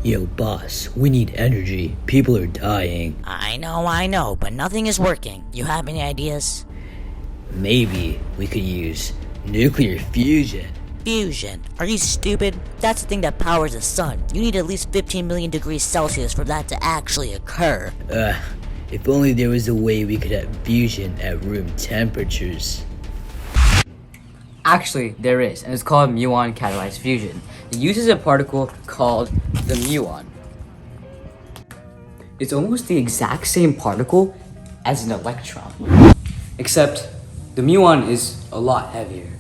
Yo, boss, we need energy. People are dying. I know, but nothing is working. You have any ideas? Maybe we could use nuclear fusion. Fusion? Are you stupid? That's the thing that powers the sun. You need at least 15 million degrees Celsius for that to actually occur. If only there was a way we could have fusion at room temperatures. Actually, there is, and it's called Muon Catalyzed fusion. It uses a particle called the muon. It's almost the exact same particle as an electron, except the muon is a lot heavier.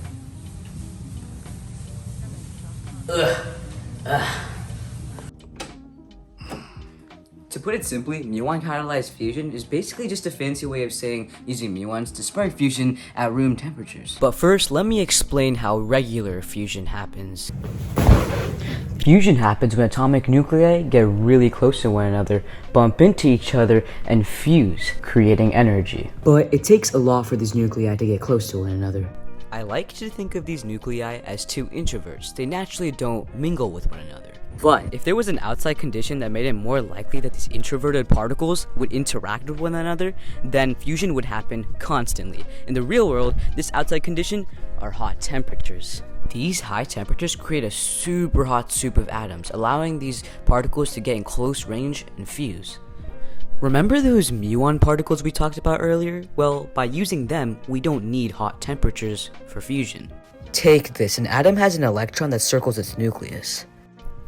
To put it simply, muon catalyzed fusion is basically just a fancy way of saying using muons to spark fusion at room temperatures. But first, let me explain how regular fusion happens. Fusion happens when atomic nuclei get really close to one another, bump into each other, and fuse, creating energy. But it takes a lot for these nuclei to get close to one another. I like to think of these nuclei as two introverts. They naturally don't mingle with one another. But if there was an outside condition that made it more likely that these introverted particles would interact with one another, then fusion would happen constantly. In the real world, this outside condition are hot temperatures. These high temperatures create a super hot soup of atoms, allowing these particles to get in close range and fuse. Remember those muon particles we talked about earlier? Well, by using them, we don't need hot temperatures for fusion. Take this, an atom has an electron that circles its nucleus.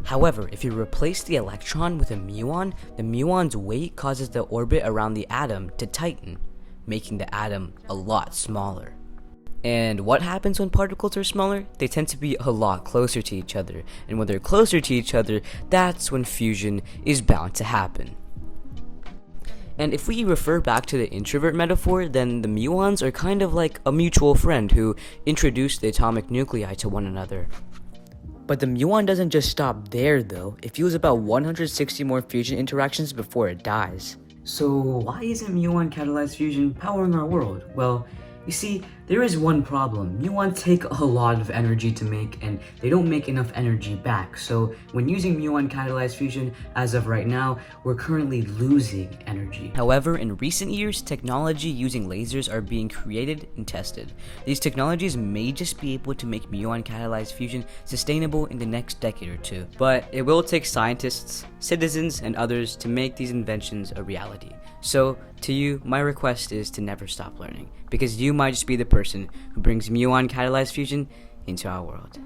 However, if you replace the electron with a muon, the muon's weight causes the orbit around the atom to tighten, making the atom a lot smaller. And what happens when particles are smaller? They tend to be a lot closer to each other, and when they're closer to each other, that's when fusion is bound to happen. And if we refer back to the introvert metaphor, then the muons are kind of like a mutual friend who introduced the atomic nuclei to one another. But the muon doesn't just stop there though. It fuels about 160 more fusion interactions before it dies. So why isn't muon catalyzed fusion powering our world? Well, you see, there is one problem. Muons take a lot of energy to make, and they don't make enough energy back. So when using muon catalyzed fusion, as of right now, we're currently losing energy. However, in recent years, technology using lasers are being created and tested. These technologies may just be able to make muon catalyzed fusion sustainable in the next decade or two. But it will take scientists, citizens, and others to make these inventions a reality. So, to you, my request is to never stop learning, because you might just be the person who brings muon catalyzed fusion into our world.